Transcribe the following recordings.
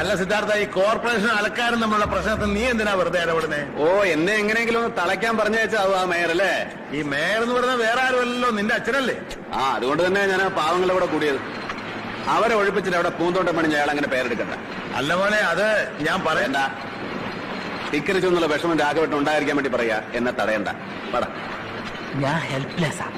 അല്ല സിദ്ധാർത്ഥ, ഈ കോർപ്പറേഷൻ അലക്കാരും നമ്മളുടെ പ്രശ്നത്തിൽ നീ എന്തിനാ വെറുതെ ഇടപെടുന്നേ? ഓ, എന്നെ എങ്ങനെയെങ്കിലും ഒന്ന് തളയ്ക്കാൻ പറഞ്ഞയച്ചാവും ആ മേയർ അല്ലേ? ഈ മേയർ എന്ന് പറയുന്നത് വേറെ ആരുമല്ലോ, നിന്റെ അച്ഛനല്ലേ? അതുകൊണ്ട് തന്നെ ഞാൻ ആ പാവങ്ങളുടെ കൂടെ കൂടിയത്. അവരെ ഒഴിപ്പിച്ചിട്ട് അവിടെ പൂന്തോട്ടം പണിഞ്ഞ അയാൾ അങ്ങനെ പേരെടുക്കണ്ട. അല്ല മോനെ, അത് ഞാൻ പറയണ്ട. ധിക്കരിച്ചൊന്നുള്ള വിഷമം രാഘവട്ടം ഉണ്ടായിരിക്കാൻ വേണ്ടി പറയാ, എന്നെ തടയണ്ട. പറ. ഞാൻ ഹെൽപ്ലെസ്സാ.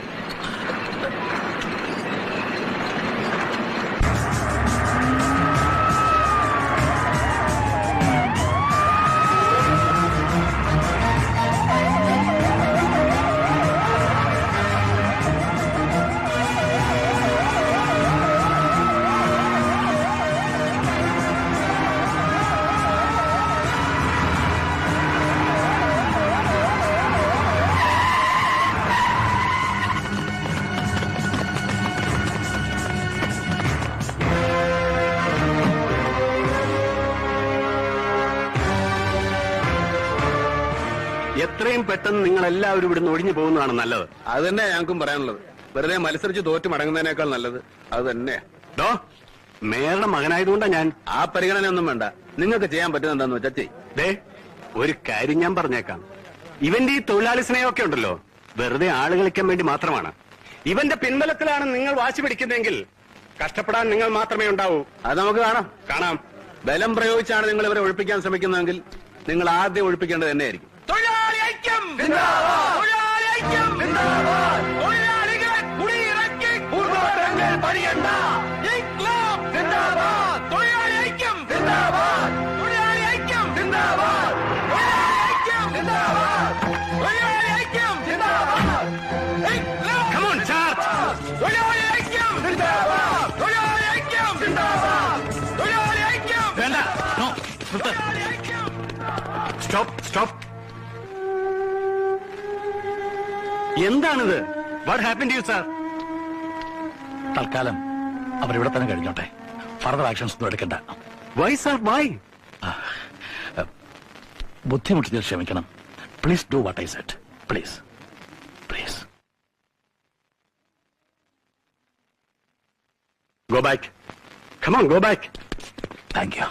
എത്രയും പെട്ടെന്ന് നിങ്ങൾ എല്ലാവരും ഇവിടുന്ന് ഒഴിഞ്ഞു പോകുന്നതാണ് നല്ലത്. അത് തന്നെ ഞങ്ങൾക്കും പറയാനുള്ളത്. വെറുതെ മത്സരിച്ച് തോറ്റു മടങ്ങുന്നതിനേക്കാൾ നല്ലത് അത് തന്നെയാ. ഡോ, മേയറുടെ മകനായതുകൊണ്ടാ ഞാൻ. ആ പരിഗണന ഒന്നും വേണ്ട. നിങ്ങൾക്ക് ചെയ്യാൻ പറ്റുന്നുണ്ടെന്ന് വെച്ചാ ചെയ്. ഒരു കാര്യം ഞാൻ പറഞ്ഞേക്കാം. ഇവന്റെ ഈ തൊഴിലാളി സ്നേഹമൊക്കെ ഉണ്ടല്ലോ, വെറുതെ ആള് കളിക്കാൻ വേണ്ടി മാത്രമാണ്. ഇവന്റെ പിൻബലത്തിലാണ് നിങ്ങൾ വാശി പിടിക്കുന്നതെങ്കിൽ കഷ്ടപ്പെടാൻ നിങ്ങൾ മാത്രമേ ഉണ്ടാവൂ. അത് നമുക്ക് കാണാം. ബലം പ്രയോഗിച്ചാണ് നിങ്ങൾ ഇവരെ ഒഴിപ്പിക്കാൻ ശ്രമിക്കുന്നതെങ്കിൽ നിങ്ങൾ ആദ്യം ഒഴിപ്പിക്കേണ്ടത് തന്നെയായിരിക്കും. തൊഴിലാളി ഐക്യം സിന്ദാബാദ്! തൊഴിലാളി ഐക്യം സിന്ദാബാദ്! തൊഴിലാളികളെ കുടിയിറക്കി പൂന്തോട്ടങ്ങൾ പണിയണ്ട! ഇൻക്ലാബ് സിന്ദാബാദ്! തൊഴിലാളി ഐക്യം സിന്ദാബാദ്! തൊഴിലാളി ഐക്യം സിന്ദാബാദ്! തൊഴിലാളി ഐക്യം സിന്ദാബാദ്! തൊഴിലാളി ഐക്യം സിന്ദാബാദ്! Inquilab Come on, charge! തൊഴിലാളി ഐക്യം സിന്ദാബാദ്! തൊഴിലാളി ഐക്യം സിന്ദാബാദ്! തൊഴിലാളി ഐക്യം വേണ്ട. നോ. തൊഴിലാളി ഐക്യം! സ്റ്റോപ്പ്. എന്താണിത്? What happen to you sir? തൽക്കാലം അവരിവിടെ തന്നെ കഴിഞ്ഞോട്ടെ. ഫർദർ ആക്ഷൻസ് ഒന്നും എടുക്കണ്ട. Y sir, why? ബുദ്ധിമുട്ടിൽ ക്ഷമിക്കണം. Please do what I said. Please. Go back. Come on, go back. Thank you.